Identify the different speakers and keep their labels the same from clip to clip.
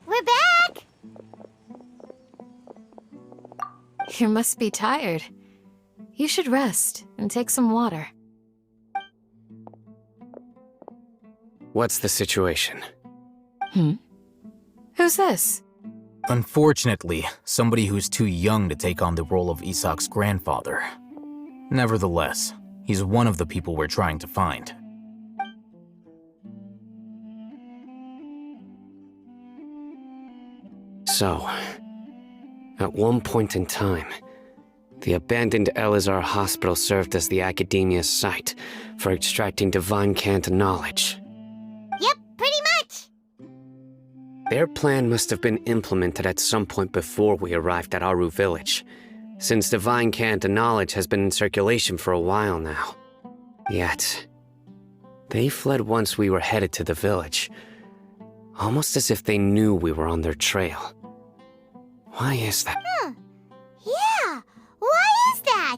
Speaker 1: We're back!
Speaker 2: You must be tired. You should rest and take some water.
Speaker 3: What's the situation?
Speaker 2: Who's this?
Speaker 4: Unfortunately, somebody who's too young to take on the role of Isak's grandfather. Nevertheless, he's one of the people we're trying to find.
Speaker 3: So, at one point in time, the abandoned Elazar Hospital served as the Academia's site for extracting divine cant knowledge.
Speaker 1: Yep, pretty much!
Speaker 3: Their plan must have been implemented at some point before we arrived at Aaru Village, since divine cant knowledge has been in circulation for a while now. Yet, they fled once we were headed to the village, almost as if they knew we were on their trail. Why is that?
Speaker 1: Yeah, why is that?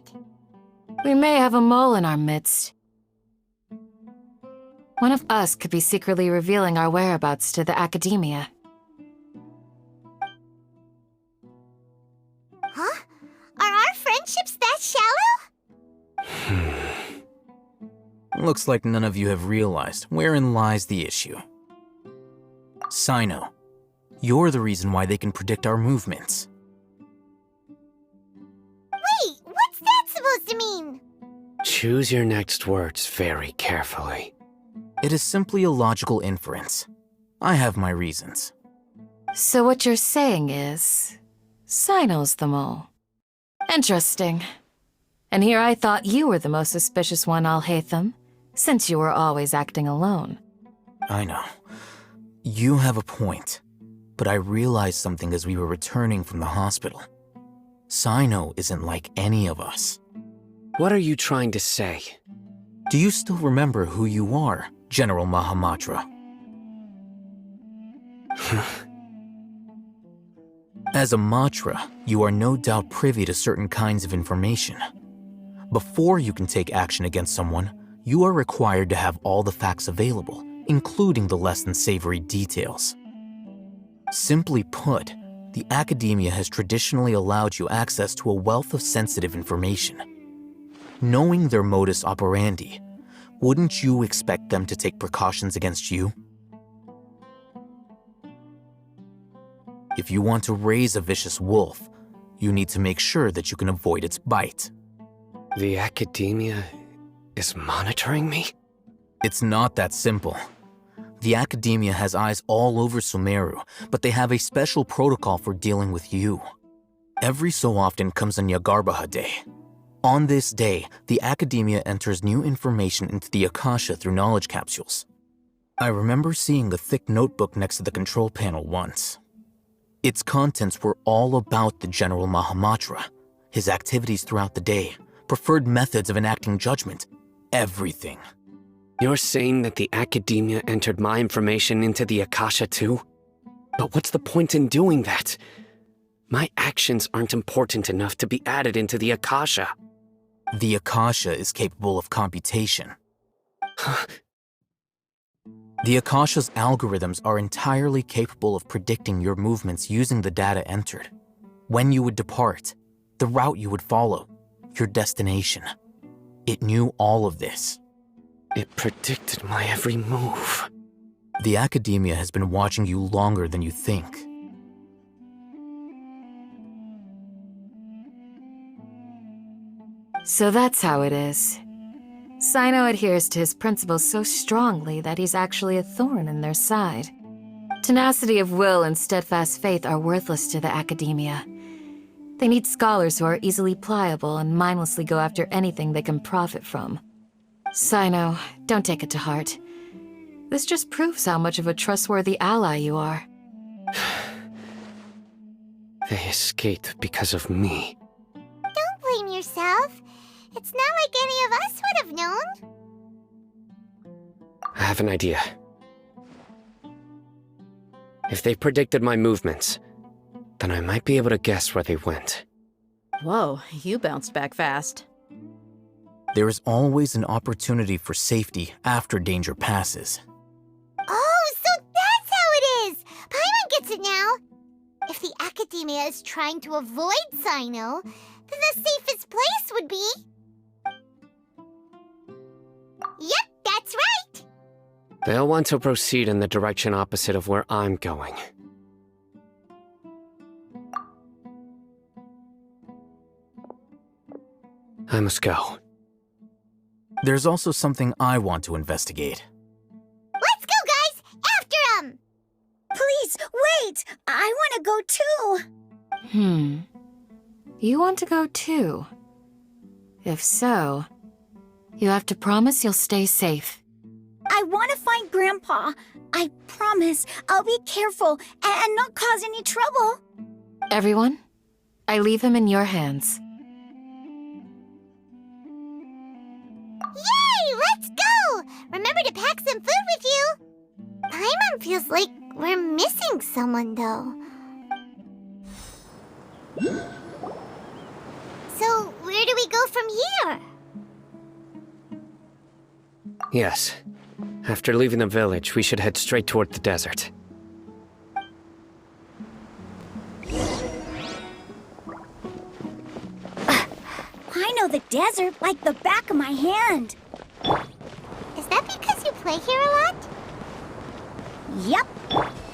Speaker 2: We may have a mole in our midst. One of us could be secretly revealing our whereabouts to the Academia.
Speaker 1: Huh? Are our friendships that shallow?
Speaker 4: Looks like none of you have realized wherein lies the issue. Cyno, you're the reason why they can predict our movements.
Speaker 1: Wait, what's that supposed to mean?
Speaker 3: Choose your next words very carefully.
Speaker 4: It is simply a logical inference. I have my reasons.
Speaker 2: So what you're saying is, Cyno's the mole. Interesting. And here I thought you were the most suspicious one, Alhaitham, since you were always acting alone.
Speaker 4: I know. You have a point. But I realized something as we were returning from the hospital. Cyno isn't like any of us.
Speaker 3: What are you trying to say?
Speaker 4: Do you still remember who you are, General Mahamatra? As a Matra, you are no doubt privy to certain kinds of information. Before you can take action against someone, you are required to have all the facts available, including the less than savory details. Simply put, the Academia has traditionally allowed you access to a wealth of sensitive information. Knowing their modus operandi, wouldn't you expect them to take precautions against you? If you want to raise a vicious wolf, you need to make sure that you can avoid its bite.
Speaker 3: The Academia is monitoring me?
Speaker 4: It's not that simple. The Academia has eyes all over Sumeru, but they have a special protocol for dealing with you. Every so often comes a Nyagarbaha Day. On this day, the Academia enters new information into the Akasha through knowledge capsules. I remember seeing the thick notebook next to the control panel once. Its contents were all about the General Mahamatra, his activities throughout the day, preferred methods of enacting judgment, everything.
Speaker 3: You're saying that the Academia entered my information into the Akasha too? But what's the point in doing that? My actions aren't important enough to be added into the Akasha.
Speaker 4: The Akasha is capable of computation. The Akasha's algorithms are entirely capable of predicting your movements using the data entered. When you would depart, the route you would follow, your destination. It knew all of this.
Speaker 3: It predicted my every move.
Speaker 4: The Academia has been watching you longer than you think.
Speaker 2: So that's how it is. Cyno adheres to his principles so strongly that he's actually a thorn in their side. Tenacity of will and steadfast faith are worthless to the Academia. They need scholars who are easily pliable and mindlessly go after anything they can profit from. Cyno, don't take it to heart. This just proves how much of a trustworthy ally you are.
Speaker 3: They escaped because of me.
Speaker 1: Don't blame yourself. It's not like any of us would have known.
Speaker 3: I have an idea. If they predicted my movements, then I might be able to guess where they went.
Speaker 5: Whoa, you bounced back fast.
Speaker 4: There is always an opportunity for safety after danger passes.
Speaker 1: Oh, so that's how it is! Paimon gets it now! academia is trying to avoid Cyno, then the safest place would be... Yep, that's right!
Speaker 3: They'll want to proceed in the direction opposite of where I'm going. I must go.
Speaker 4: There's also something I want to investigate.
Speaker 1: Let's go, guys! After him!
Speaker 6: Please, wait! I want to go too!
Speaker 2: You want to go too? If so, you have to promise you'll stay safe.
Speaker 6: I want to find Grandpa. I promise I'll be careful and not cause any trouble.
Speaker 2: Everyone, I leave him in your hands.
Speaker 1: Yay! Let's go! Remember to pack some food with you! Paimon feels like we're missing someone, though. So, where do we go from here?
Speaker 3: Yes. After leaving the village, we should head straight toward the desert.
Speaker 6: I know the desert like the back of my hand.
Speaker 1: Is that because you play here a lot?
Speaker 6: Yep.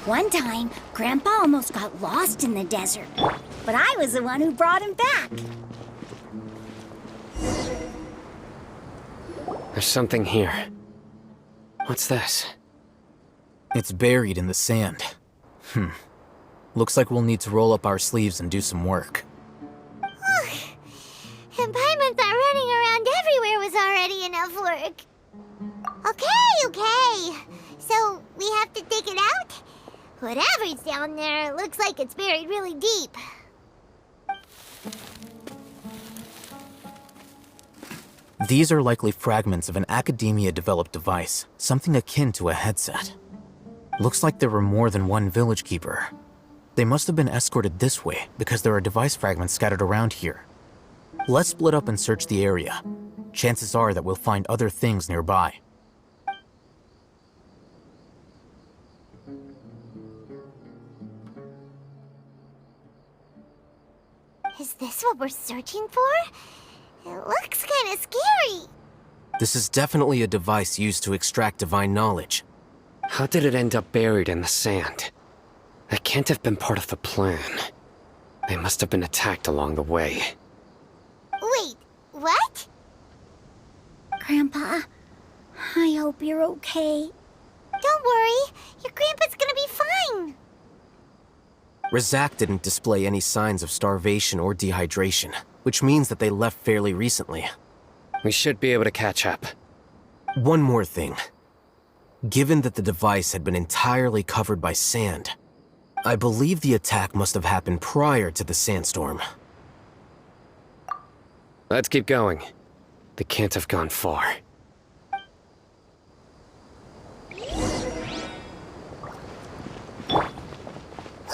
Speaker 6: One time, Grandpa almost got lost in the desert, but I was the one who brought him back.
Speaker 3: There's something here. What's this?
Speaker 4: It's buried in the sand. Looks like we'll need to roll up our sleeves and do some work.
Speaker 1: And Paimon thought running around everywhere was already enough work. Okay. So, we have to dig it out? Whatever's down there, looks like it's buried really deep.
Speaker 4: These are likely fragments of an academia-developed device, something akin to a headset. Looks like there were more than one village keeper. They must have been escorted this way because there are device fragments scattered around here. Let's split up and search the area. Chances are that we'll find other things nearby.
Speaker 1: Is this what we're searching for? It looks kinda scary.
Speaker 7: This is definitely a device used to extract divine knowledge.
Speaker 3: How did it end up buried in the sand? That can't have been part of the plan. They must have been attacked along the way.
Speaker 1: Wait, what?
Speaker 6: Grandpa, I hope you're okay.
Speaker 1: Don't worry, your grandpa's gonna be fine.
Speaker 7: Razak didn't display any signs of starvation or dehydration, which means that they left fairly recently.
Speaker 3: We should be able to catch up.
Speaker 7: One more thing. Given that the device had been entirely covered by sand, I believe the attack must have happened prior to the sandstorm.
Speaker 3: Let's keep going. They can't have gone far.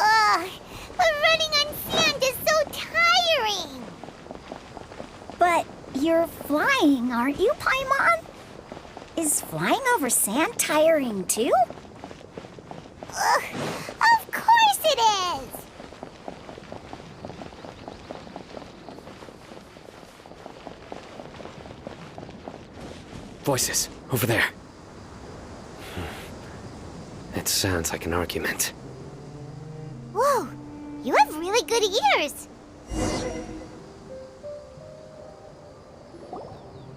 Speaker 1: Ugh, but running on sand is so tiring.
Speaker 6: But you're flying, aren't you, Paimon? Is flying over sand tiring too?
Speaker 1: Ugh, of course it is.
Speaker 3: Voices, over there. It sounds like an argument.
Speaker 1: Whoa, you have really good ears.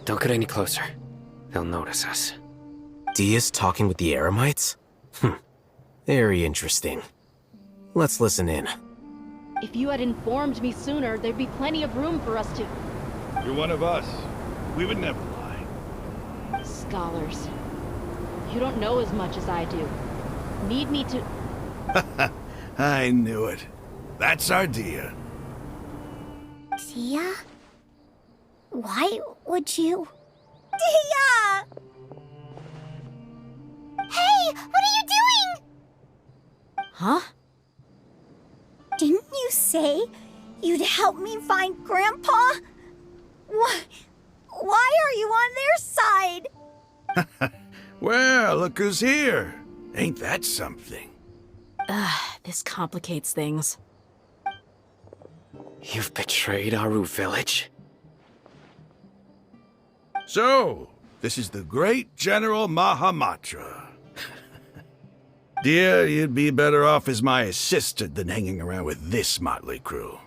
Speaker 3: Don't get any closer. They'll notice us.
Speaker 7: Dia's talking with the Eremites? Very interesting. Let's listen in.
Speaker 8: If you had informed me sooner, there'd be plenty of room for us to...
Speaker 9: You're one of us. We would never lie.
Speaker 8: Scholars. You don't know as much as I do. Need me to...
Speaker 9: I knew it. That's our Dia.
Speaker 6: Dia? Why would you... Dia!
Speaker 1: Hey, what are you doing?
Speaker 5: Huh?
Speaker 6: Didn't you say you'd help me find Grandpa? Why are you on their side?
Speaker 9: Well, look who's here. Ain't that something?
Speaker 5: This complicates things.
Speaker 3: You've betrayed Aaru Village?
Speaker 9: So, this is the great General Mahamatra. Dear, you'd be better off as my assistant than hanging around with this motley crew.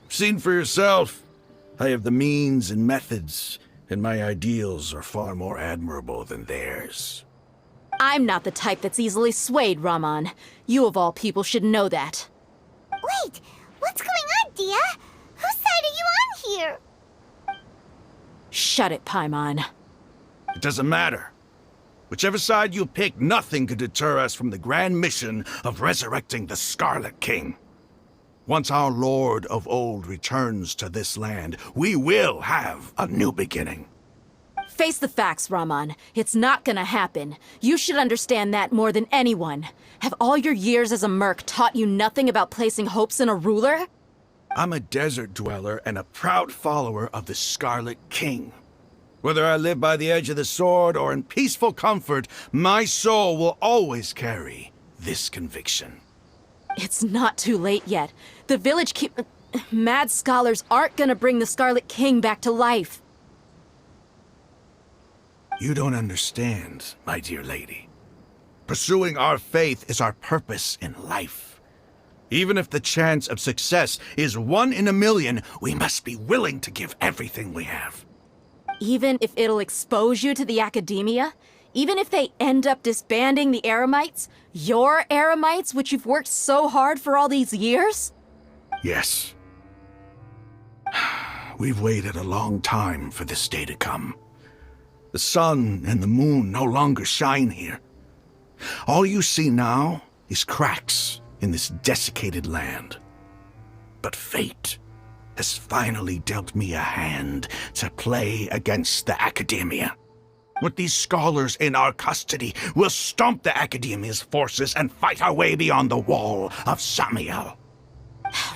Speaker 9: Seen for yourself, I have the means and methods, and my ideals are far more admirable than theirs.
Speaker 8: I'm not the type that's easily swayed, Raman. You of all people should know that.
Speaker 1: Wait, what's going on, Dia? Whose side are you on here?
Speaker 8: Shut it, Paimon.
Speaker 9: It doesn't matter. Whichever side you pick, nothing could deter us from the grand mission of resurrecting the Scarlet King. Once our Lord of Old returns to this land, we will have a new beginning.
Speaker 8: Face the facts, Raman. It's not gonna happen. You should understand that more than anyone. Have all your years as a merc taught you nothing about placing hopes in a ruler?
Speaker 9: I'm a desert dweller and a proud follower of the Scarlet King. Whether I live by the edge of the sword or in peaceful comfort, my soul will always carry this conviction.
Speaker 8: It's not too late yet. The village mad scholars aren't gonna bring the Scarlet King back to life.
Speaker 9: You don't understand, my dear lady. Pursuing our faith is our purpose in life. Even if the chance of success is 1 in a million, we must be willing to give everything we have.
Speaker 8: Even if it'll expose you to the academia? Even if they end up disbanding the Eremites? Your Eremites, which you've worked so hard for all these years?
Speaker 9: Yes. We've waited a long time for this day to come. The sun and the moon no longer shine here. All you see now is cracks in this desiccated land. But fate has finally dealt me a hand to play against the academia. With these scholars in our custody, we'll stomp the academia's forces and fight our way beyond the wall of Samiel.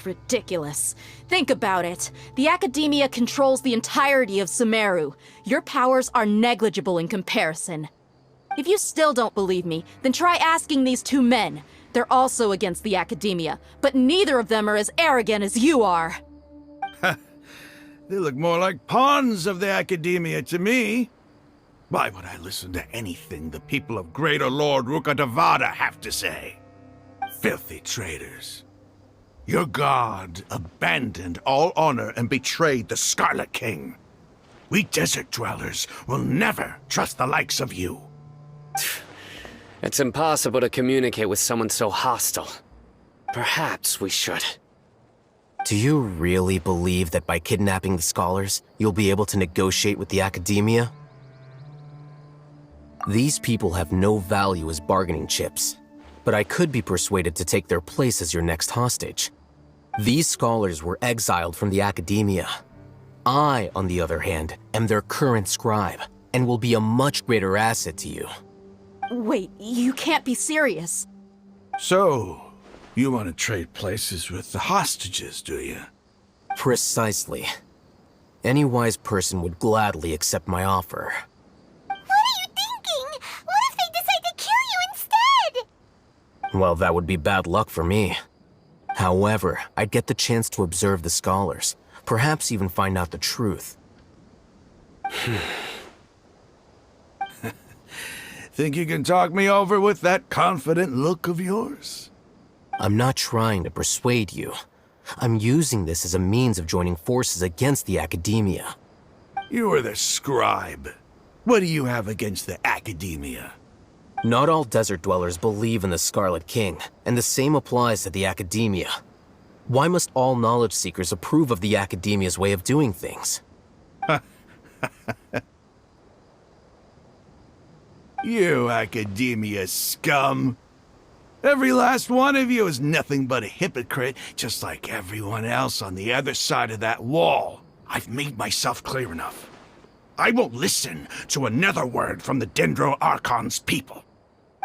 Speaker 8: Ridiculous. Think about it. The academia controls the entirety of Sumeru. Your powers are negligible in comparison. If you still don't believe me, then try asking these two men. They're also against the academia, but neither of them are as arrogant as you are.
Speaker 9: They look more like pawns of the academia to me. Why would I listen to anything the people of Greater Lord Rukkhadevata have to say? Filthy traitors. Your god abandoned all honor and betrayed the Scarlet King. We desert dwellers will never trust the likes of you.
Speaker 3: It's impossible to communicate with someone so hostile. Perhaps we should.
Speaker 7: Do you really believe that by kidnapping the scholars, you'll be able to negotiate with the academia? These people have no value as bargaining chips, but I could be persuaded to take their place as your next hostage. These scholars were exiled from the academia. I, on the other hand, am their current scribe, and will be a much greater asset to you.
Speaker 8: Wait, you can't be serious.
Speaker 9: So, you want to trade places with the hostages, do you?
Speaker 7: Precisely. Any wise person would gladly accept my offer.
Speaker 1: What are you thinking? What if they decide to kill you instead?
Speaker 7: Well, that would be bad luck for me. However, I'd get the chance to observe the scholars, perhaps even find out the truth.
Speaker 9: Think you can talk me over with that confident look of yours?
Speaker 7: I'm not trying to persuade you. I'm using this as a means of joining forces against the academia.
Speaker 9: You are the scribe. What do you have against the academia?
Speaker 7: Not all desert dwellers believe in the Scarlet King, and the same applies to the academia. Why must all knowledge seekers approve of the academia's way of doing things?
Speaker 9: You academia scum. Every last one of you is nothing but a hypocrite, just like everyone else on the other side of that wall. I've made myself clear enough. I won't listen to another word from the Dendro Archon's people.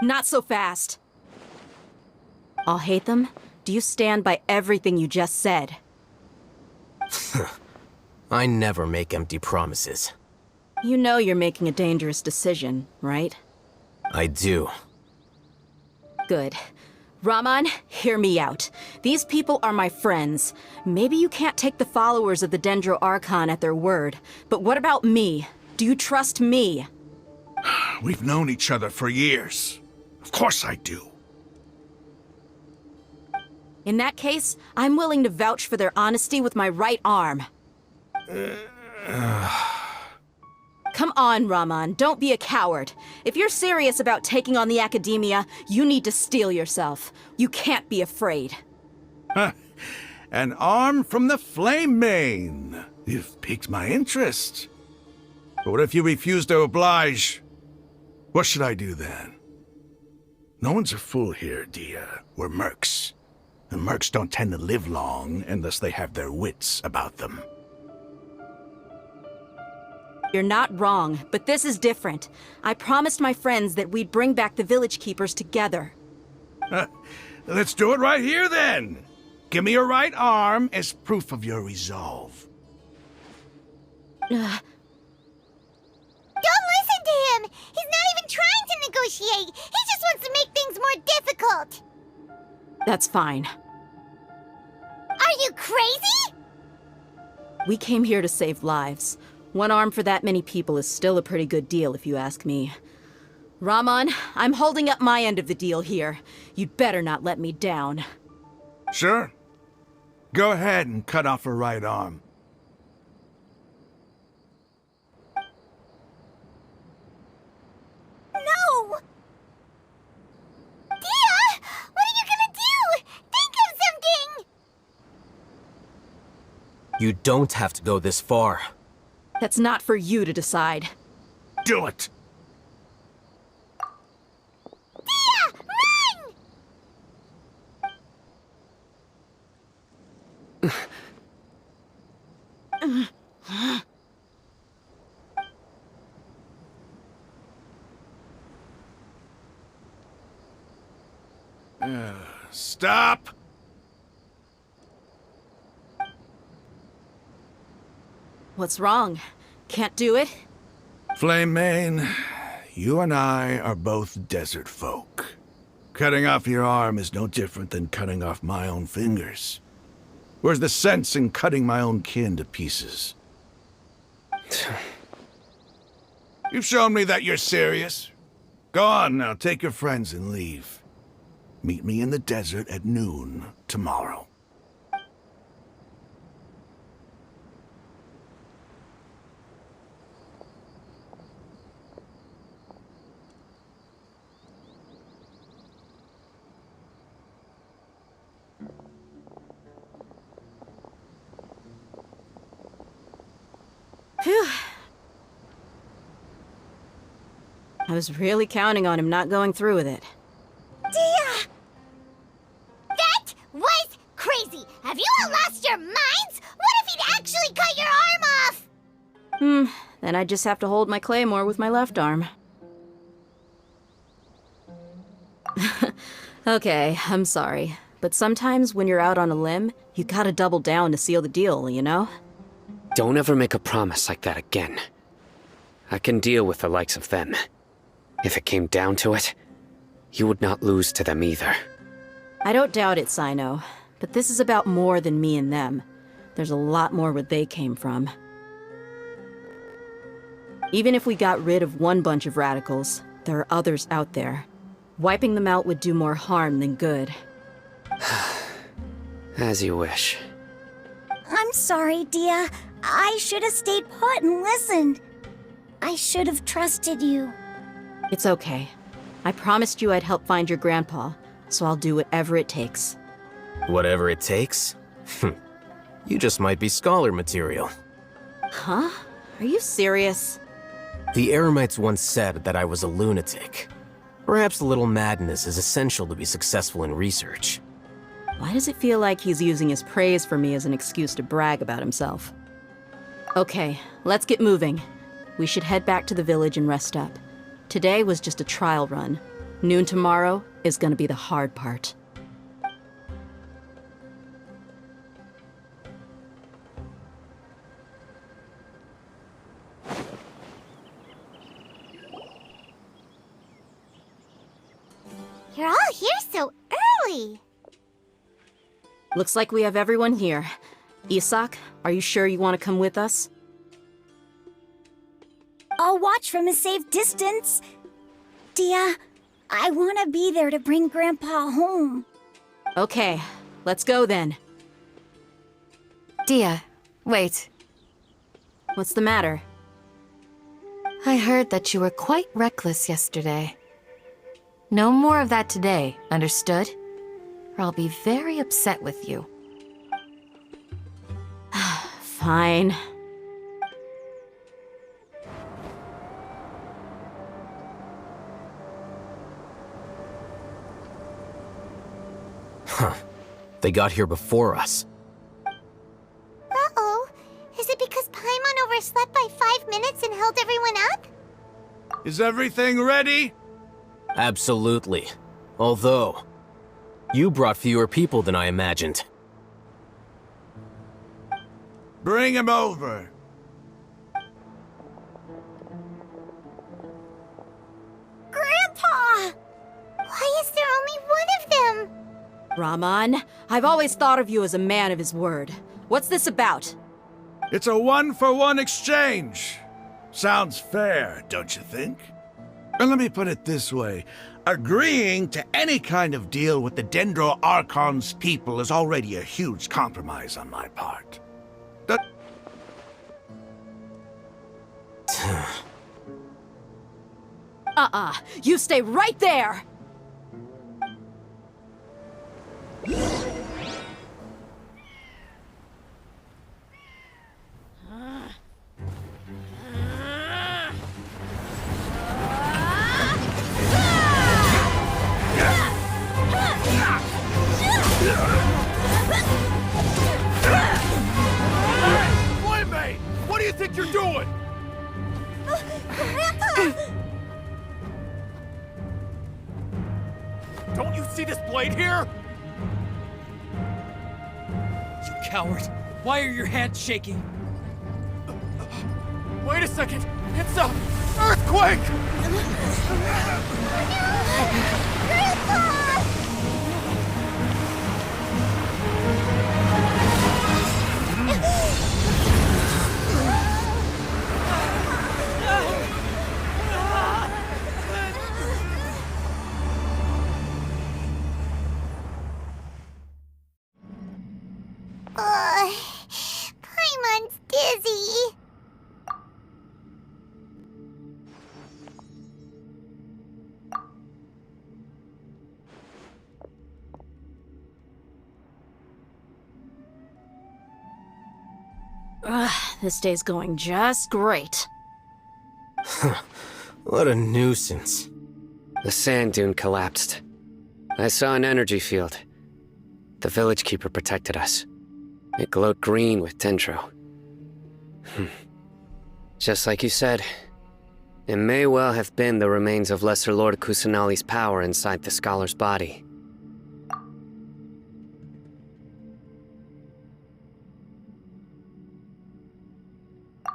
Speaker 8: Not so fast. I'll hate them. Do you stand by everything you just said?
Speaker 7: I never make empty promises.
Speaker 8: You know you're making a dangerous decision, right?
Speaker 7: I do.
Speaker 8: Good. Raman, hear me out. These people are my friends. Maybe you can't take the followers of the Dendro Archon at their word, but what about me? Do you trust me?
Speaker 9: We've known each other for years. Of course I do.
Speaker 8: In that case, I'm willing to vouch for their honesty with my right arm. Come on, Raman, don't be a coward. If you're serious about taking on the Academia, you need to steel yourself. You can't be afraid.
Speaker 9: An arm from the Flame Mane. You've piqued my interest. But what if you refuse to oblige? What should I do then? No one's a fool here, Dia. We're mercs. And mercs don't tend to live long unless they have their wits about them.
Speaker 8: You're not wrong, but this is different. I promised my friends that we'd bring back the village keepers together.
Speaker 9: Let's do it right here then. Give me your right arm as proof of your resolve.
Speaker 1: Don't listen to him! He's not even trying to negotiate! He just wants to make things more difficult!
Speaker 8: That's fine.
Speaker 1: Are you crazy?
Speaker 8: We came here to save lives. One arm for that many people is still a pretty good deal, if you ask me. Raman, I'm holding up my end of the deal here. You'd better not let me down.
Speaker 9: Sure. Go ahead and cut off her right arm.
Speaker 1: No! Dia! What are you gonna do? Think of something!
Speaker 7: You don't have to go this far.
Speaker 8: That's not for you to decide.
Speaker 9: Do it!
Speaker 1: Dia!
Speaker 9: Run! Stop!
Speaker 8: What's wrong? Can't do it?
Speaker 9: Flame Mane, you and I are both desert folk. Cutting off your arm is no different than cutting off my own fingers. Where's the sense in cutting my own kin to pieces? You've shown me that you're serious. Go on now, take your friends and leave. Meet me in the desert at noon tomorrow.
Speaker 8: Phew. I was really counting on him not going through with it.
Speaker 1: Dia! That was crazy! Have you all lost your minds? What if he'd actually cut your arm off?
Speaker 8: Then I just have to hold my claymore with my left arm. Okay, I'm sorry. But sometimes when you're out on a limb, you gotta double down to seal the deal, you know?
Speaker 3: Don't ever make a promise like that again. I can deal with the likes of them. If it came down to it, you would not lose to them either.
Speaker 8: I don't doubt it, Cyno. But this is about more than me and them. There's a lot more where they came from. Even if we got rid of one bunch of radicals, there are others out there. Wiping them out would do more harm than good.
Speaker 3: As you wish.
Speaker 6: I'm sorry, Dia. I should have stayed put and listened. I should have trusted you.
Speaker 8: It's okay. I promised you I'd help find your grandpa, so I'll do whatever it takes.
Speaker 7: Whatever it takes? You just might be scholar material.
Speaker 8: Huh? Are you serious?
Speaker 7: The Eremites once said that I was a lunatic. Perhaps a little madness is essential to be successful in research.
Speaker 8: Why does it feel like he's using his praise for me as an excuse to brag about himself? Okay, let's get moving. We should head back to the village and rest up. Today was just a trial run. Noon tomorrow is gonna be the hard part.
Speaker 1: You're all here so early.
Speaker 8: Looks like we have everyone here. Isak, are you sure you want to come with us?
Speaker 6: I'll watch from a safe distance. Dia, I want to be there to bring Grandpa home.
Speaker 8: Okay, let's go then.
Speaker 2: Dia, wait.
Speaker 8: What's the matter?
Speaker 2: I heard that you were quite reckless yesterday. No more of that today, understood? Or I'll be very upset with you.
Speaker 8: Fine.
Speaker 7: Huh. They got here before us.
Speaker 1: Uh-oh. Is it because Paimon overslept by 5 minutes and held everyone up?
Speaker 9: Is everything ready?
Speaker 7: Absolutely. Although, you brought fewer people than I imagined.
Speaker 9: Bring him over.
Speaker 6: Grandpa!
Speaker 1: Why is there only one of them?
Speaker 8: Rahman, I've always thought of you as a man of his word. What's this about?
Speaker 9: It's a one-for-one exchange. Sounds fair, don't you think? And let me put it this way. Agreeing to any kind of deal with the Dendro Archon's people is already a huge compromise on my part.
Speaker 8: You stay right there!
Speaker 10: Playmate! What do you think you're doing? Don't you see this blade here?
Speaker 11: You coward! Why are your hands shaking?
Speaker 10: Wait a second! It's a earthquake!
Speaker 1: Paimon's dizzy.
Speaker 8: This day's going just great.
Speaker 7: What a nuisance.
Speaker 3: The sand dune collapsed. I saw an energy field. The village keeper protected us. It glowed green with dendro. Just like you said, it may well have been the remains of Lesser Lord Kusanali's power inside the scholar's body.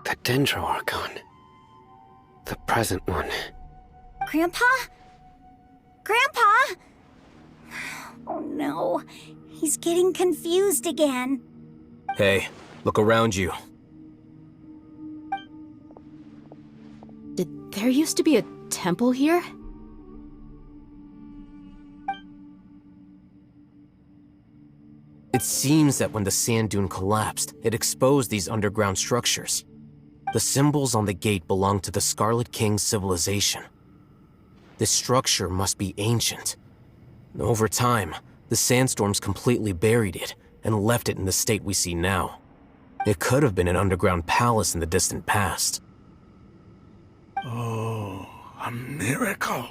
Speaker 3: The Dendro Archon. The present one.
Speaker 6: Grandpa? Grandpa? Oh no, he's getting confused again.
Speaker 7: Hey, look around you.
Speaker 8: Did there used to be a temple here?
Speaker 7: It seems that when the sand dune collapsed, it exposed these underground structures. The symbols on the gate belong to the Scarlet King's civilization. This structure must be ancient. Over time, the sandstorms completely buried it and left it in the state we see now. It could have been an underground palace in the distant past.
Speaker 9: Oh, a miracle.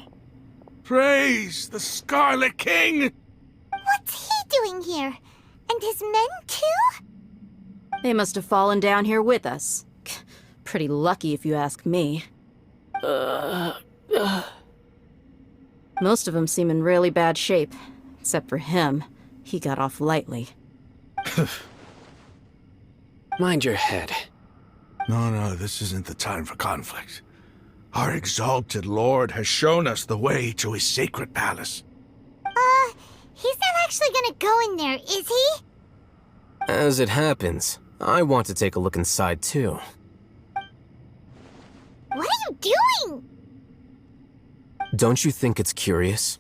Speaker 9: Praise the Scarlet King!
Speaker 1: What's he doing here? And his men too?
Speaker 8: They must have fallen down here with us. Pretty lucky if you ask me. Most of them seem in really bad shape. Except for him. He got off lightly.
Speaker 3: Mind your head.
Speaker 9: No, this isn't the time for conflict. Our exalted lord has shown us the way to his sacred palace.
Speaker 1: He's not actually gonna go in there, is he?
Speaker 7: As it happens, I want to take a look inside too.
Speaker 1: What are you doing?
Speaker 7: Don't you think it's curious?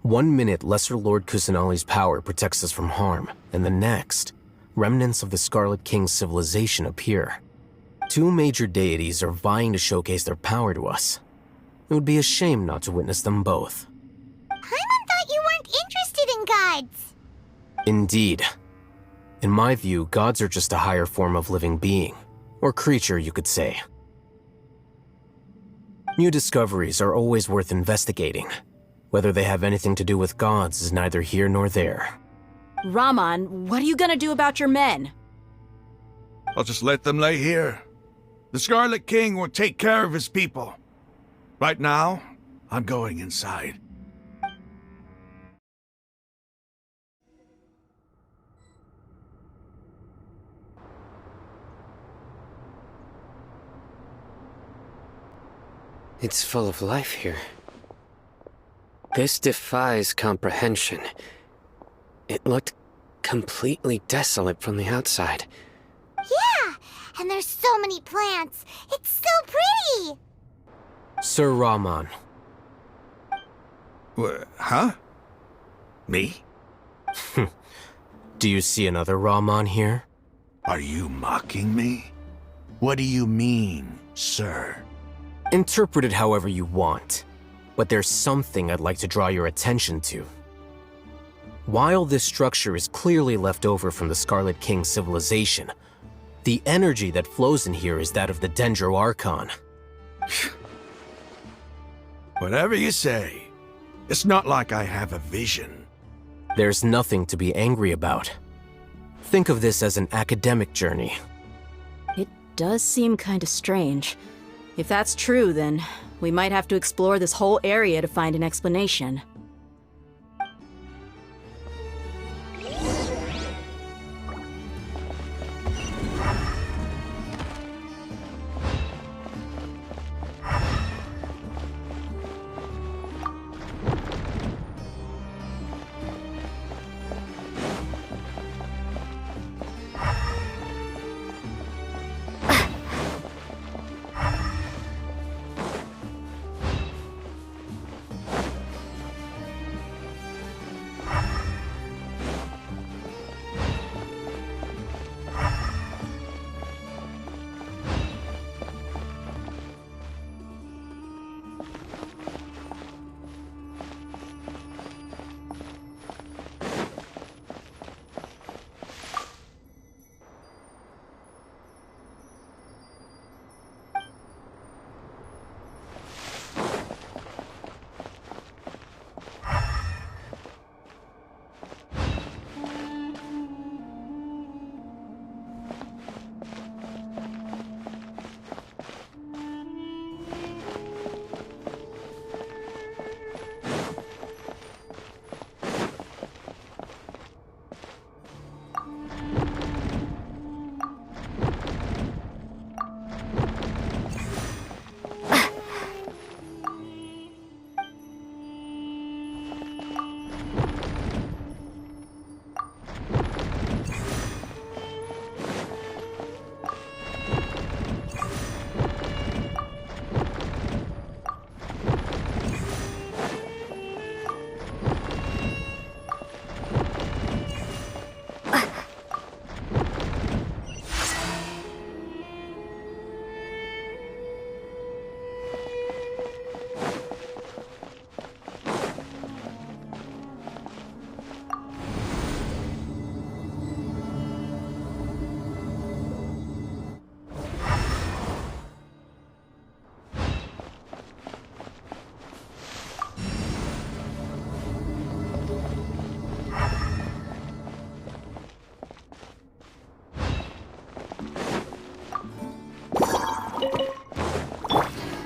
Speaker 7: 1 minute, Lesser Lord Kusanali's power protects us from harm, and the next, remnants of the Scarlet King's civilization appear. 2 major deities are vying to showcase their power to us. It would be a shame not to witness them both.
Speaker 1: Paimon thought you weren't interested in gods.
Speaker 7: Indeed. In my view, gods are just a higher form of living being, or creature, you could say. New discoveries are always worth investigating. Whether they have anything to do with gods is neither here nor there.
Speaker 8: Raman, what are you gonna do about your men?
Speaker 9: I'll just let them lay here. The Scarlet King will take care of his people. Right now, I'm going inside.
Speaker 3: It's full of life here. This defies comprehension. It looked completely desolate from the outside.
Speaker 1: Yeah, and there's so many plants. It's so pretty.
Speaker 7: Sir Raman.
Speaker 9: Huh? Me?
Speaker 7: Do you see another Raman here?
Speaker 9: Are you mocking me? What do you mean, sir?
Speaker 7: Interpret it however you want, but there's something I'd like to draw your attention to. While this structure is clearly left over from the Scarlet King civilization, the energy that flows in here is that of the Dendro Archon.
Speaker 9: Whatever you say. It's not like I have a vision.
Speaker 7: There's nothing to be angry about. Think of this as an academic journey.
Speaker 8: It does seem kinda strange. If that's true, then we might have to explore this whole area to find an explanation.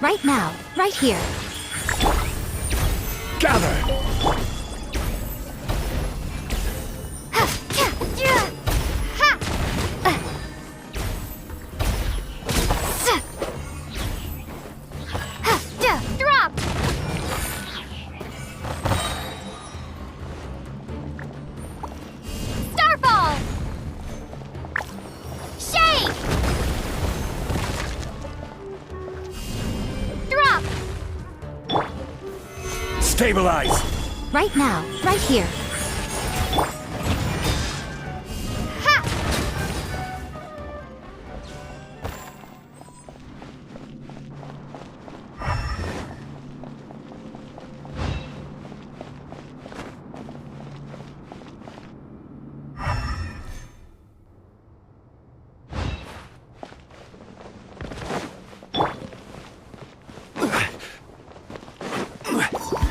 Speaker 1: Right now, right here.
Speaker 9: Gather!
Speaker 1: Drop! Starfall!
Speaker 10: Stabilize!
Speaker 2: Right now, right here.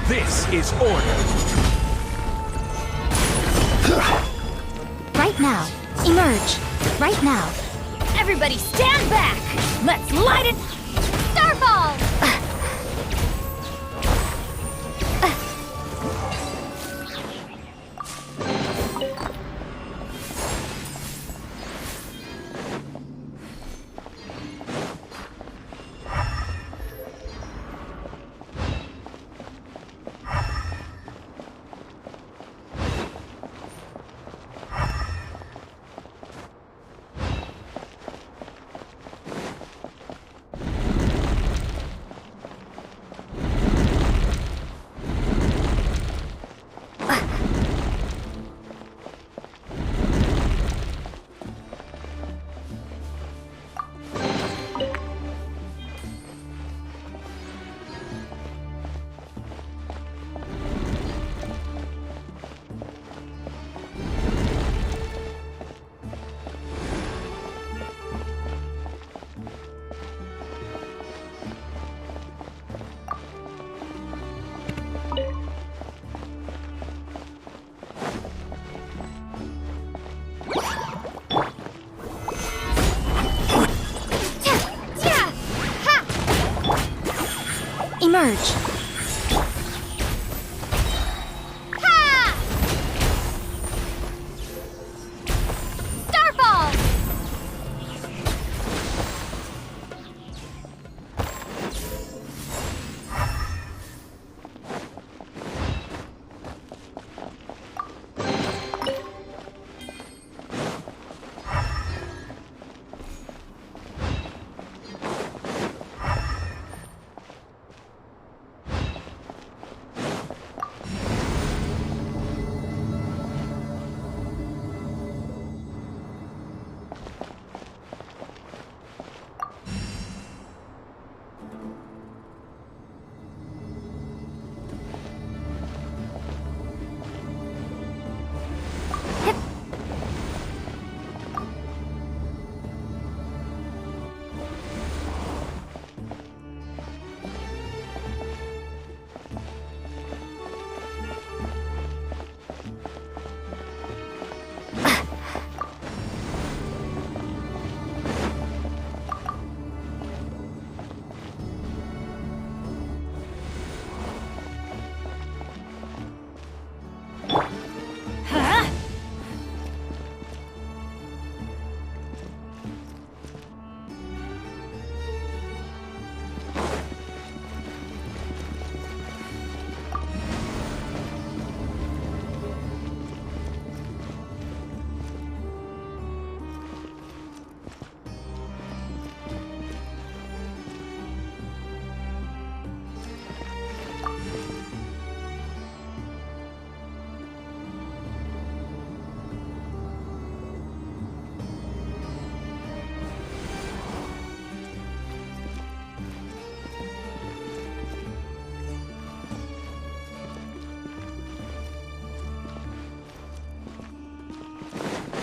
Speaker 10: This is order!
Speaker 2: Right now. Emerge. Right now.
Speaker 1: Everybody stand back! Let's light it! Starfall!
Speaker 2: Emerge.
Speaker 1: Ha! Starfall!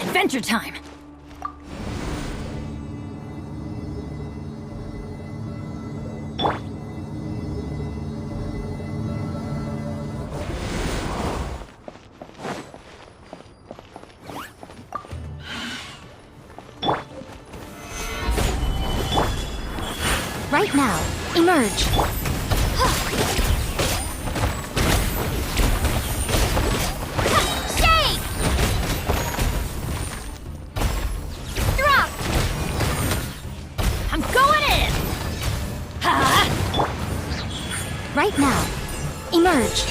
Speaker 5: Adventure time!
Speaker 2: Right now. Emerge.
Speaker 1: Shake! Drop! I'm going in!
Speaker 2: Right now. Emerge.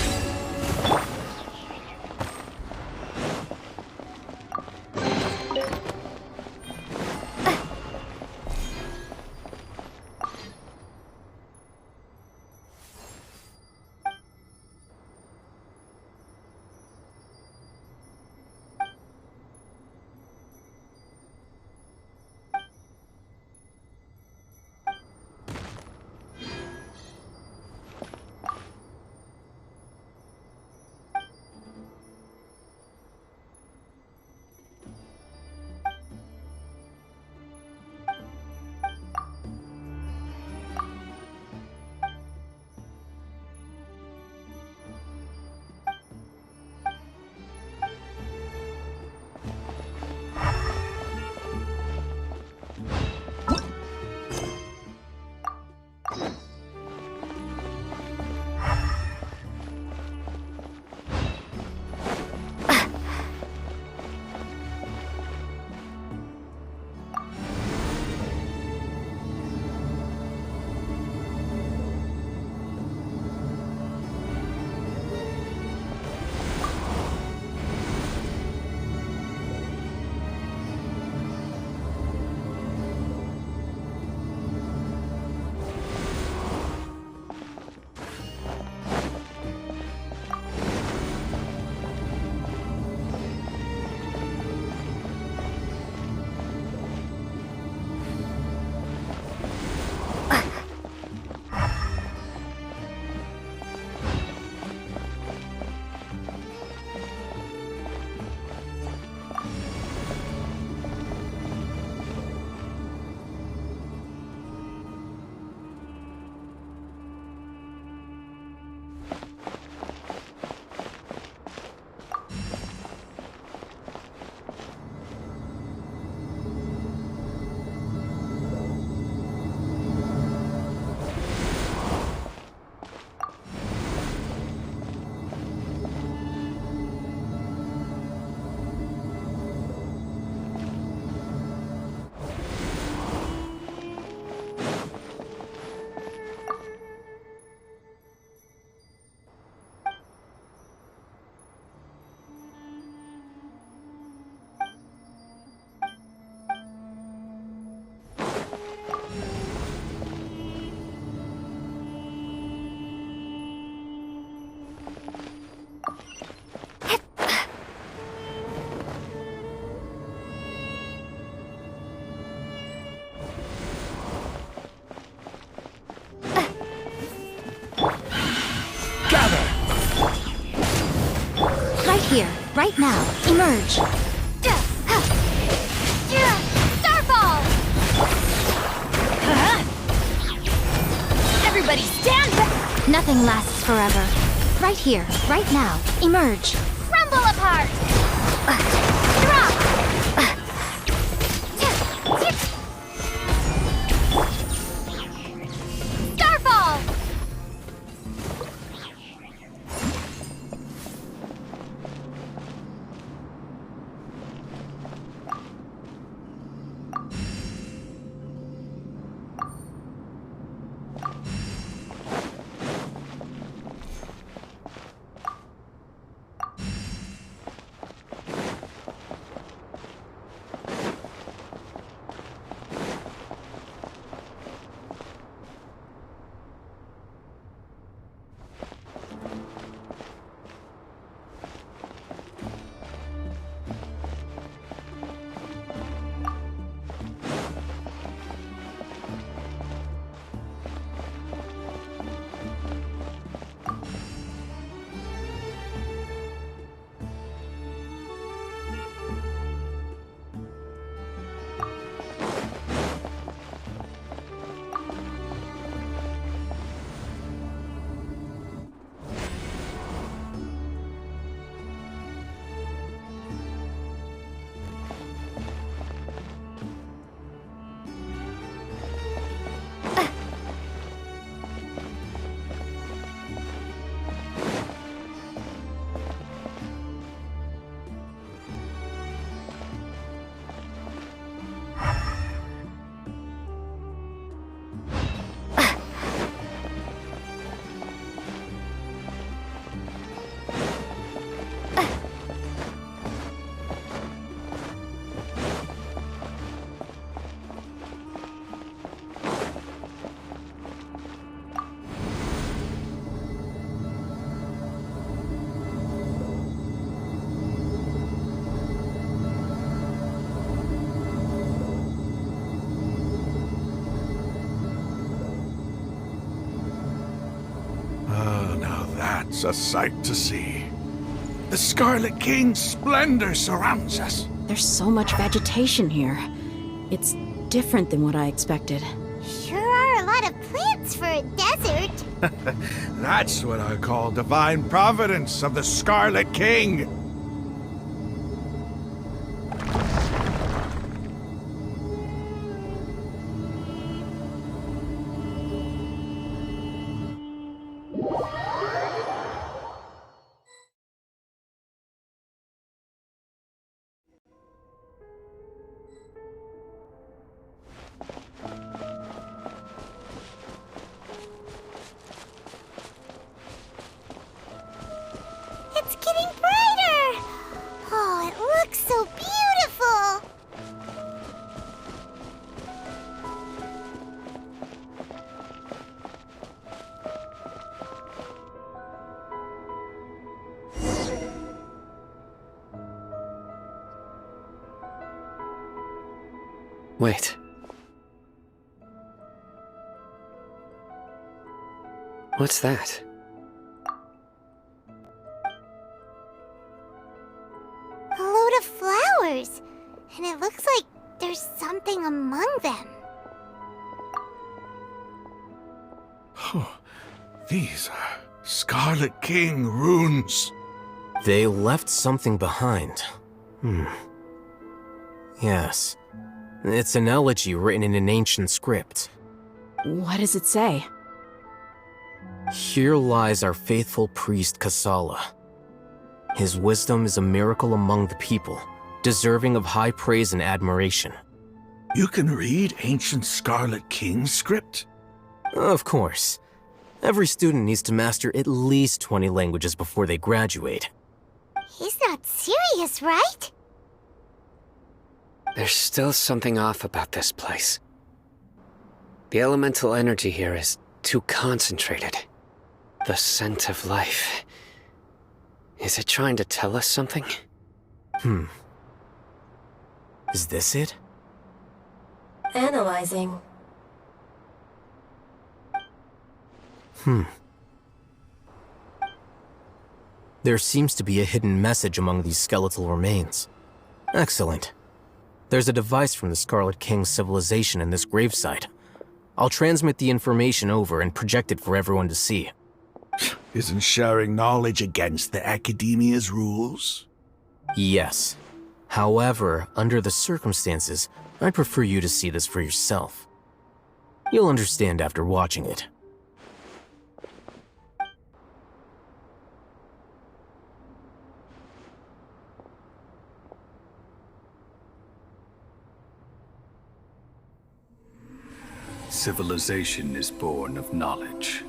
Speaker 2: right now. Emerge.
Speaker 1: Starfall!
Speaker 2: Everybody stand back! Nothing lasts forever. Right here, right now. Emerge.
Speaker 1: Crumble apart! Drop! Starfall!
Speaker 9: It's a sight to see. The Scarlet King's splendor surrounds us.
Speaker 8: There's so much vegetation here. It's different than what I expected.
Speaker 1: Sure are a lot of plants for a desert.
Speaker 9: That's what I call divine providence of the Scarlet King.
Speaker 1: It's getting brighter! Oh, it looks so beautiful!
Speaker 3: Wait. What's that?
Speaker 1: A load of flowers, and it looks like there's something among them.
Speaker 9: These are Scarlet King runes.
Speaker 7: They left something behind. Yes. It's an elegy written in an ancient script.
Speaker 8: What does it say?
Speaker 7: Here lies our faithful priest Kasala. His wisdom is a miracle among the people, deserving of high praise and admiration.
Speaker 9: You can read ancient Scarlet King script?
Speaker 7: Of course. Every student needs to master at least 20 languages before they graduate.
Speaker 1: He's not serious, right?
Speaker 3: There's still something off about this place. The elemental energy here is too concentrated. The scent of life. Is it trying to tell us something?
Speaker 7: Is this it?
Speaker 12: Analyzing.
Speaker 7: There seems to be a hidden message among these skeletal remains. Excellent. There's a device from the Scarlet King's civilization in this gravesite. I'll transmit the information over and project it for everyone to see.
Speaker 9: Isn't sharing knowledge against the Academia's rules?
Speaker 7: Yes. However, under the circumstances, I'd prefer you to see this for yourself. You'll understand after watching it.
Speaker 10: Civilization is born of knowledge,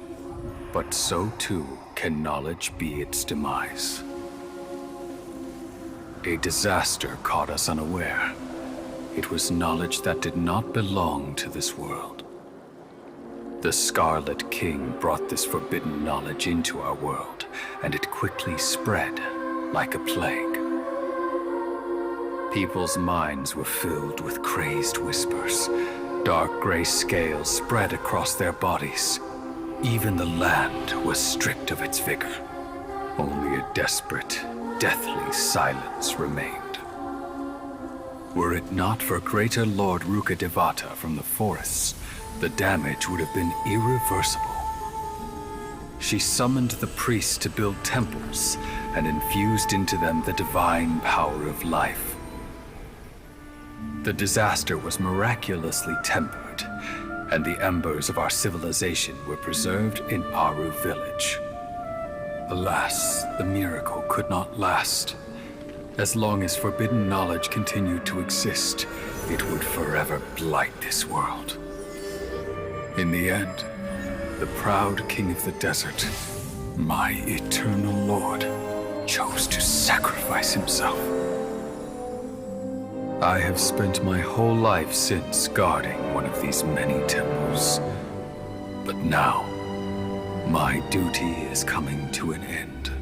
Speaker 10: but so too can knowledge be its demise. A disaster caught us unaware. It was knowledge that did not belong to this world. The Scarlet King brought this forbidden knowledge into our world, and it quickly spread like a plague. People's minds were filled with crazed whispers. Dark gray scales spread across their bodies. Even the land was stripped of its vigor. Only a desperate, deathly silence remained. Were it not for greater Lord Rukkhadevata from the forests, the damage would have been irreversible. She summoned the priests to build temples and infused into them the divine power of life. The disaster was miraculously tempered, and the embers of our civilization were preserved in Aaru Village. Alas, the miracle could not last. As long as forbidden knowledge continued to exist, it would forever blight this world. In the end, the proud king of the desert, my eternal lord, chose to sacrifice himself. I have spent my whole life since guarding one of these many temples. But now, my duty is coming to an end.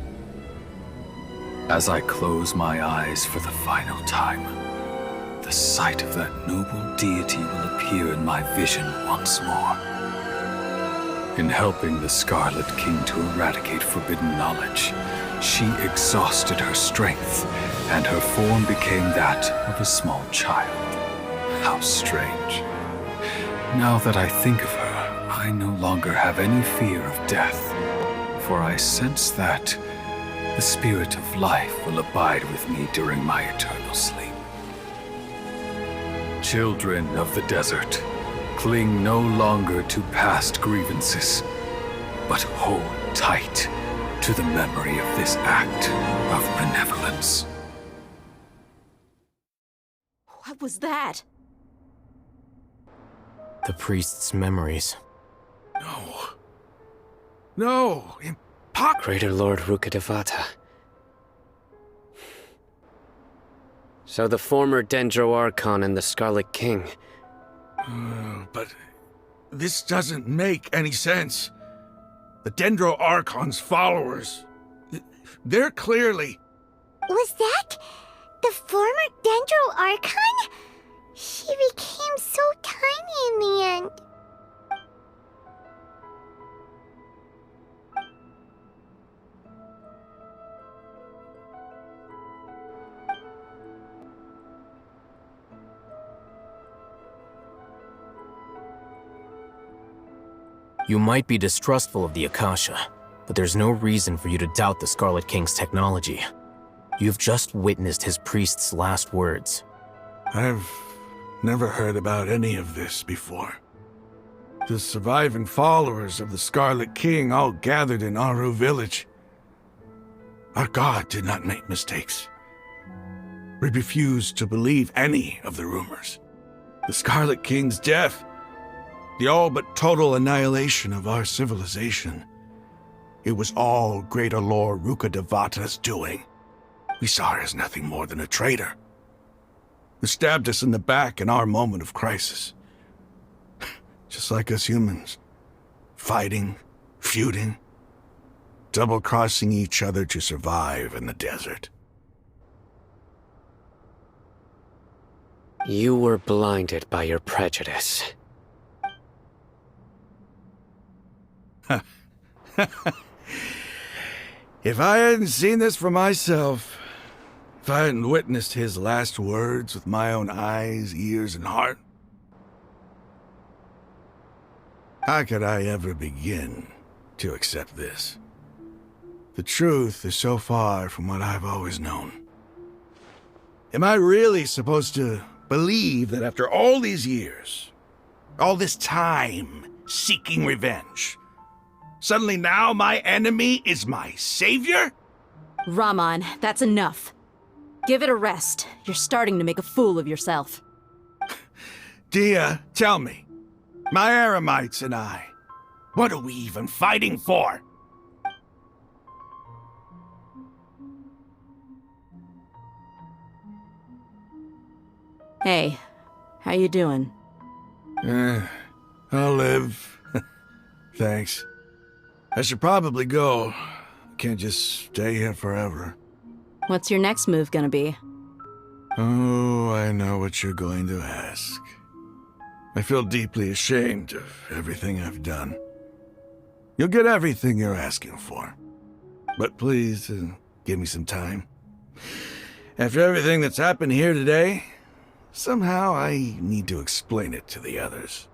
Speaker 10: As I close my eyes for the final time, the sight of that noble deity will appear in my vision once more. In helping the Scarlet King to eradicate forbidden knowledge, she exhausted her strength, and her form became that of a small child. How strange. Now that I think of her, I no longer have any fear of death, for I sense that the spirit of life will abide with me during my eternal sleep. Children of the desert, cling no longer to past grievances, but hold tight to the memory of this act of benevolence.
Speaker 8: What was that?
Speaker 7: The priest's memories.
Speaker 9: No, impossible.
Speaker 3: Greater Lord Rukkhadevata. So the former Dendro Archon and the Scarlet King.
Speaker 9: But this doesn't make any sense. The Dendro Archon's followers, they're clearly...
Speaker 1: Was that the former Dendro Archon? She became so tiny in the end.
Speaker 7: You might be distrustful of the Akasha, but there's no reason for you to doubt the Scarlet King's technology. You've just witnessed his priest's last words.
Speaker 9: I've never heard about any of this before. The surviving followers of the Scarlet King all gathered in Aaru Village. Our god did not make mistakes. We refused to believe any of the rumors. The Scarlet King's death, the all but total annihilation of our civilization. It was all Greater Lord Rukkhadevata's doing. We saw her as nothing more than a traitor, who stabbed us in the back in our moment of crisis. Just like us humans. Fighting, feuding, double-crossing each other to survive in the desert.
Speaker 3: You were blinded by your prejudice.
Speaker 9: If I hadn't seen this for myself, if I hadn't witnessed his last words with my own eyes, ears, and heart, how could I ever begin to accept this? The truth is so far from what I've always known. Am I really supposed to believe that after all these years, all this time seeking revenge, suddenly now my enemy is my savior?
Speaker 8: Raman, that's enough. Give it a rest. You're starting to make a fool of yourself.
Speaker 9: Dia, tell me, my Eremites and I, what are we even fighting for?
Speaker 8: Hey, how you doing?
Speaker 9: I'll live. Thanks. I should probably go. Can't just stay here forever.
Speaker 8: What's your next move gonna be?
Speaker 9: Oh, I know what you're going to ask. I feel deeply ashamed of everything I've done. You'll get everything you're asking for. But please, give me some time. After everything that's happened here today, somehow I need to explain it to the others.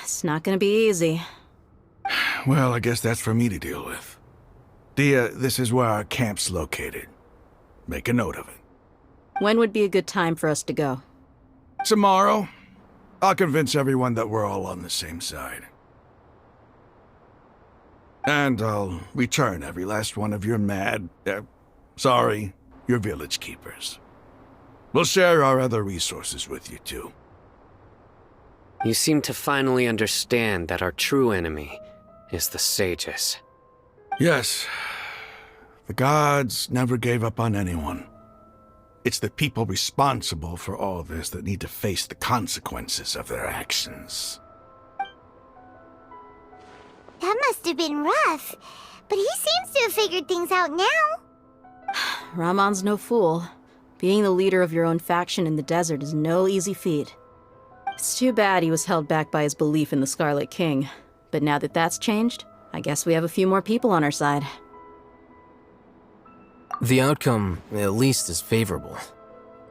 Speaker 8: It's not gonna be easy.
Speaker 9: Well, I guess that's for me to deal with. Dia, this is where our camp's located. Make a note of it.
Speaker 8: When would be a good time for us to go?
Speaker 9: Tomorrow, I'll convince everyone that we're all on the same side. And I'll return every last one of your your village keepers. We'll share our other resources with you, too.
Speaker 3: You seem to finally understand that our true enemy is the sages.
Speaker 9: Yes. The gods never gave up on anyone. It's the people responsible for all this that need to face the consequences of their actions.
Speaker 1: That must have been rough, but he seems to have figured things out now.
Speaker 8: Raman's no fool. Being the leader of your own faction in the desert is no easy feat. It's too bad he was held back by his belief in the Scarlet King. But now that that's changed, I guess we have a few more people on our side.
Speaker 7: The outcome, at least, is favorable.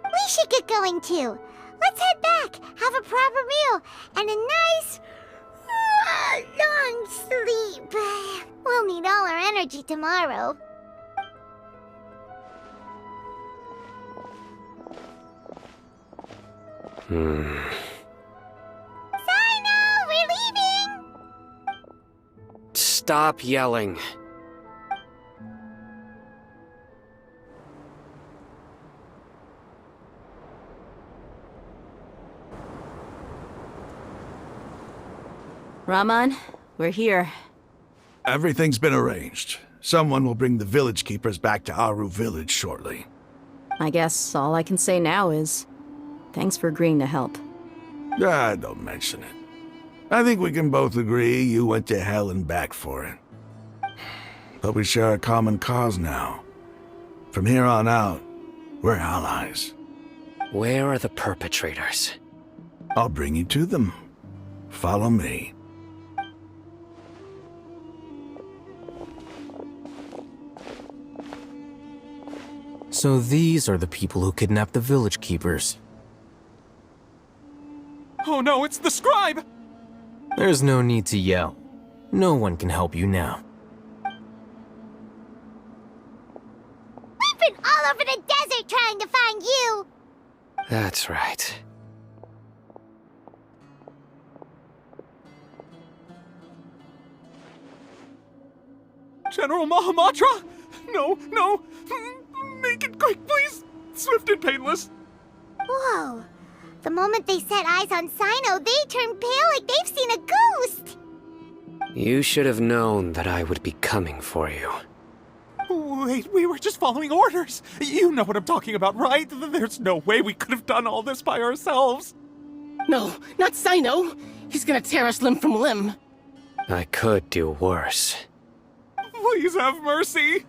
Speaker 1: We should get going too. Let's head back, have a proper meal, and a nice, long sleep. We'll need all our energy tomorrow. Cyno, we're leaving!
Speaker 3: Stop yelling.
Speaker 8: Raman, we're here.
Speaker 9: Everything's been arranged. Someone will bring the village keepers back to Aaru Village shortly.
Speaker 8: I guess all I can say now is, thanks for agreeing to help.
Speaker 9: Don't mention it. I think we can both agree you went to hell and back for it. But we share a common cause now. From here on out, we're allies.
Speaker 3: Where are the perpetrators?
Speaker 9: I'll bring you to them. Follow me.
Speaker 7: So these are the people who kidnapped the village keepers.
Speaker 11: Oh no, it's the scribe!
Speaker 7: There's no need to yell. No one can help you now.
Speaker 1: We've been all over the desert trying to find you!
Speaker 3: That's right.
Speaker 11: General Mahamatra? No, no! Make it quick, please! Swift and painless!
Speaker 1: Whoa. The moment they set eyes on Cyno, they turned pale like they've seen a ghost!
Speaker 3: You should have known that I would be coming for you.
Speaker 11: Wait, we were just following orders. You know what I'm talking about, right? There's no way we could have done all this by ourselves.
Speaker 5: No, not Cyno. He's gonna tear us limb from limb.
Speaker 3: I could do worse.
Speaker 11: Please have mercy.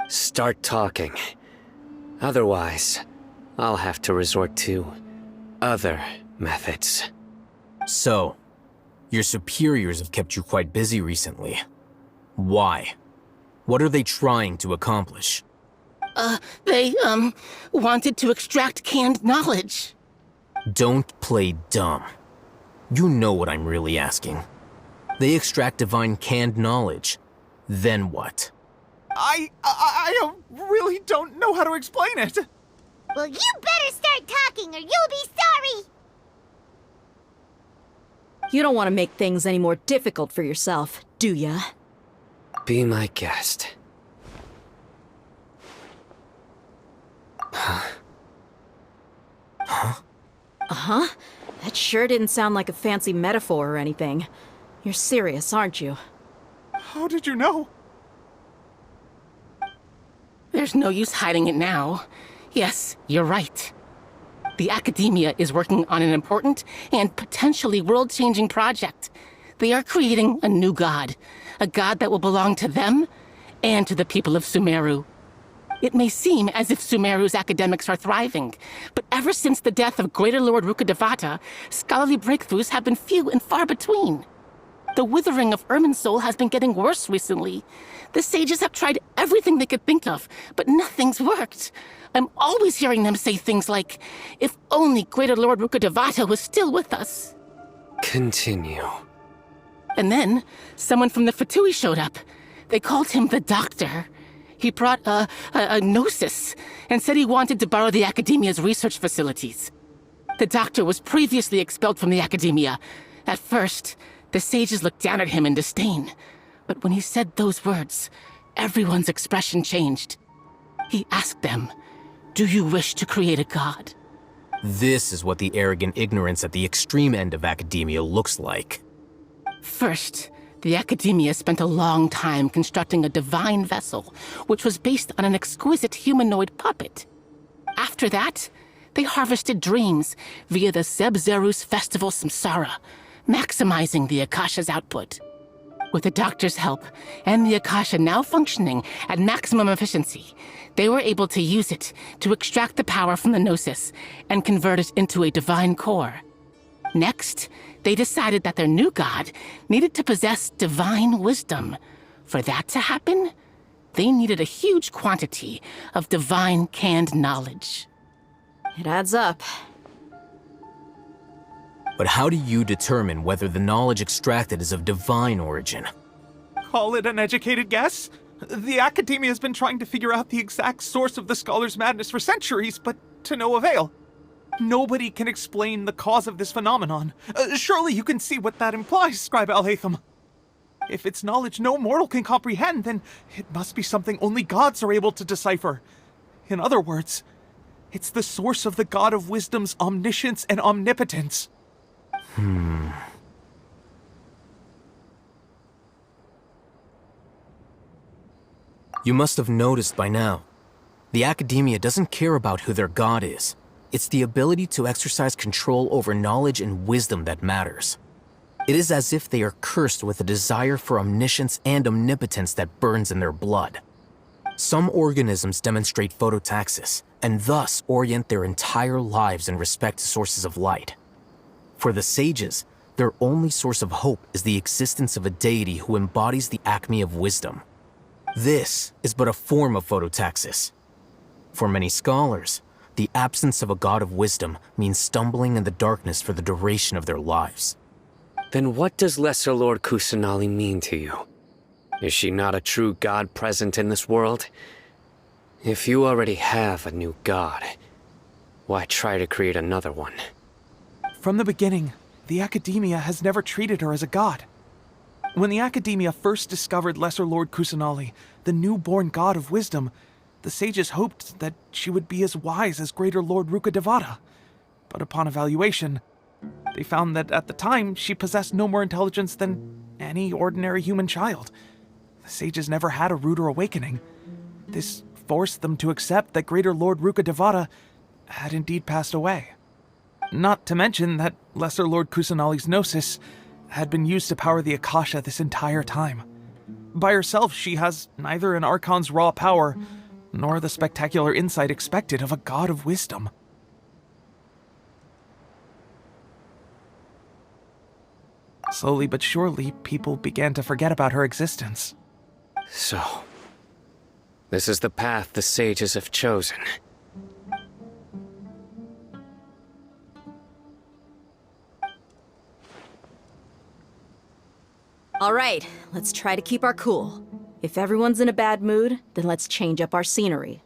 Speaker 3: Start talking. Otherwise, I'll have to resort to other methods.
Speaker 7: So, your superiors have kept you quite busy recently. Why?
Speaker 4: What are they trying to accomplish?
Speaker 5: They wanted to extract canned knowledge.
Speaker 4: Don't play dumb. You know what I'm really asking. They extract divine canned knowledge. Then what?
Speaker 11: I really don't know how to explain it.
Speaker 1: Well, you better start talking or you'll be sorry!
Speaker 8: You don't want to make things any more difficult for yourself, do ya?
Speaker 3: Be my guest.
Speaker 8: Uh-huh. That sure didn't sound like a fancy metaphor or anything. You're serious, aren't you?
Speaker 11: How did you know?
Speaker 5: There's no use hiding it now. Yes, you're right. The Academia is working on an important and potentially world-changing project. They are creating a new god. A god that will belong to them and to the people of Sumeru. It may seem as if Sumeru's academics are thriving, but ever since the death of Greater Lord Rukkhadevata, scholarly breakthroughs have been few and far between. The withering of Irminsul has been getting worse recently. The sages have tried everything they could think of, but nothing's worked. I'm always hearing them say things like, if only Greater Lord Rukkhadevata was still with us.
Speaker 3: Continue.
Speaker 5: And then, someone from the Fatui showed up. They called him the Doctor. He brought a gnosis and said he wanted to borrow the Academia's research facilities. The Doctor was previously expelled from the Academia. At first, the sages looked down at him in disdain. But when he said those words, everyone's expression changed. He asked them, "Do you wish to create a god?"
Speaker 4: This is what the arrogant ignorance at the extreme end of academia looks like.
Speaker 5: First, the Academia spent a long time constructing a divine vessel, which was based on an exquisite humanoid puppet. After that, they harvested dreams via the Zeb-Zerus Festival Samsara, maximizing the Akasha's output. With the Doctor's help, and the Akasha now functioning at maximum efficiency, they were able to use it to extract the power from the Gnosis and convert it into a divine core. Next, they decided that their new god needed to possess divine wisdom. For that to happen, they needed a huge quantity of divine canned knowledge.
Speaker 8: It adds up.
Speaker 4: But how do you determine whether the knowledge extracted is of divine origin?
Speaker 11: Call it an educated guess? The Academia has been trying to figure out the exact source of the scholar's madness for centuries, but to no avail. Nobody can explain the cause of this phenomenon. Surely you can see what that implies, Scribe Al-Haytham. If it's knowledge no mortal can comprehend, then it must be something only gods are able to decipher. In other words, it's the source of the God of Wisdom's omniscience and omnipotence.
Speaker 4: You must have noticed by now. The Academia doesn't care about who their god is. It's the ability to exercise control over knowledge and wisdom that matters. It is as if they are cursed with a desire for omniscience and omnipotence that burns in their blood. Some organisms demonstrate phototaxis, and thus orient their entire lives in respect to sources of light. For the sages, their only source of hope is the existence of a deity who embodies the acme of wisdom. This is but a form of phototaxis. For many scholars, the absence of a god of wisdom means stumbling in the darkness for the duration of their lives.
Speaker 3: Then what does Lesser Lord Kusanali mean to you? Is she not a true god present in this world? If you already have a new god, why try to create another one?
Speaker 11: From the beginning, the Academia has never treated her as a god. When the Academia first discovered Lesser Lord Kusanali, the newborn god of wisdom, the sages hoped that she would be as wise as Greater Lord Rukkhadevata. But upon evaluation, they found that at the time she possessed no more intelligence than any ordinary human child. The sages never had a ruder awakening. This forced them to accept that Greater Lord Rukkhadevata had indeed passed away. Not to mention that Lesser Lord Kusanali's gnosis had been used to power the Akasha this entire time. By herself, she has neither an Archon's raw power, nor the spectacular insight expected of a god of wisdom. Slowly but surely, people began to forget about her existence.
Speaker 3: So, This is the path the sages have chosen.
Speaker 8: All right, let's try to keep our cool. If everyone's in a bad mood, then let's change up our scenery.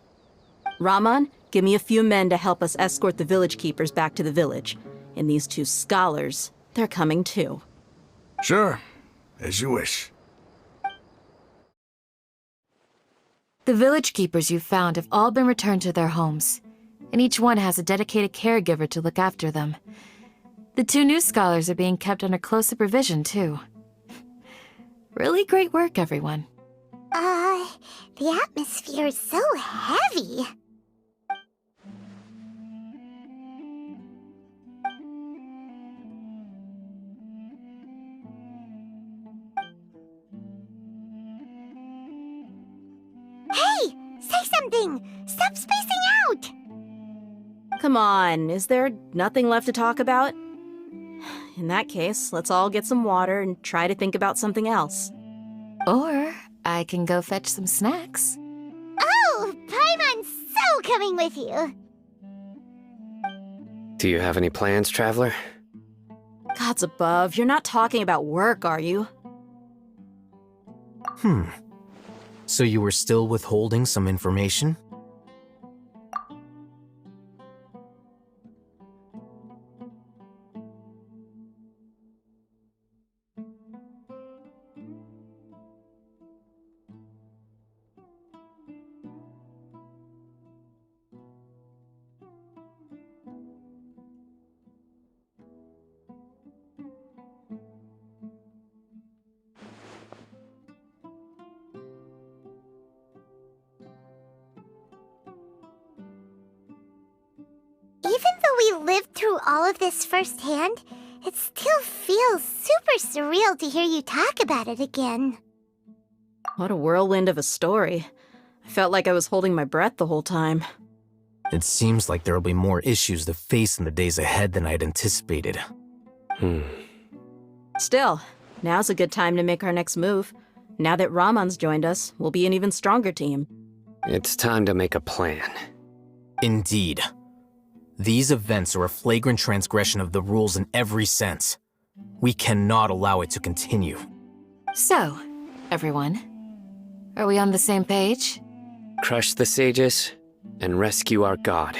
Speaker 8: Raman, give me a few men to help us escort the village keepers back to the village. And these 2 scholars, they're coming too.
Speaker 9: Sure, as you wish.
Speaker 2: The village keepers you've found have all been returned to their homes, and each one has a dedicated caregiver to look after them. The 2 new scholars are being kept under close supervision, too. Really great work, everyone.
Speaker 1: The atmosphere is so heavy. Hey! Say something! Stop spacing out!
Speaker 8: Come on, is there nothing left to talk about? In that case, let's all get some water and try to think about something else.
Speaker 2: Or I can go fetch some snacks.
Speaker 1: Oh, Paimon's so coming with you.
Speaker 3: Do you have any plans, traveler?
Speaker 8: Gods above, you're not talking about work, are you?
Speaker 7: So you were still withholding some information?
Speaker 1: Even though we lived through all of this firsthand, it still feels super surreal to hear you talk about it again.
Speaker 8: What a whirlwind of a story. I felt like I was holding my breath the whole time.
Speaker 7: It seems like there'll be more issues to face in the days ahead than I'd anticipated.
Speaker 8: Still, now's a good time to make our next move. Now that Raman's joined us, we'll be an even stronger team.
Speaker 3: It's time to make a plan.
Speaker 7: Indeed. These events are a flagrant transgression of the rules in every sense. We cannot allow it to continue.
Speaker 2: So, everyone, are we on the same page?
Speaker 3: Crush the sages and rescue our god.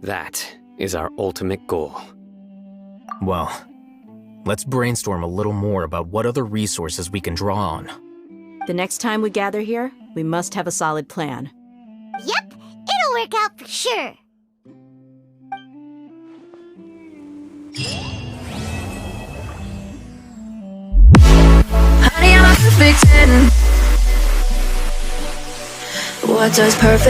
Speaker 3: That is our ultimate goal.
Speaker 7: Well, let's brainstorm a little more about what other resources we can draw on.
Speaker 8: The next time we gather here, we must have a solid plan.
Speaker 1: Yep, it'll work out for sure.
Speaker 12: Honey, I'm a perfect 10. What does perfect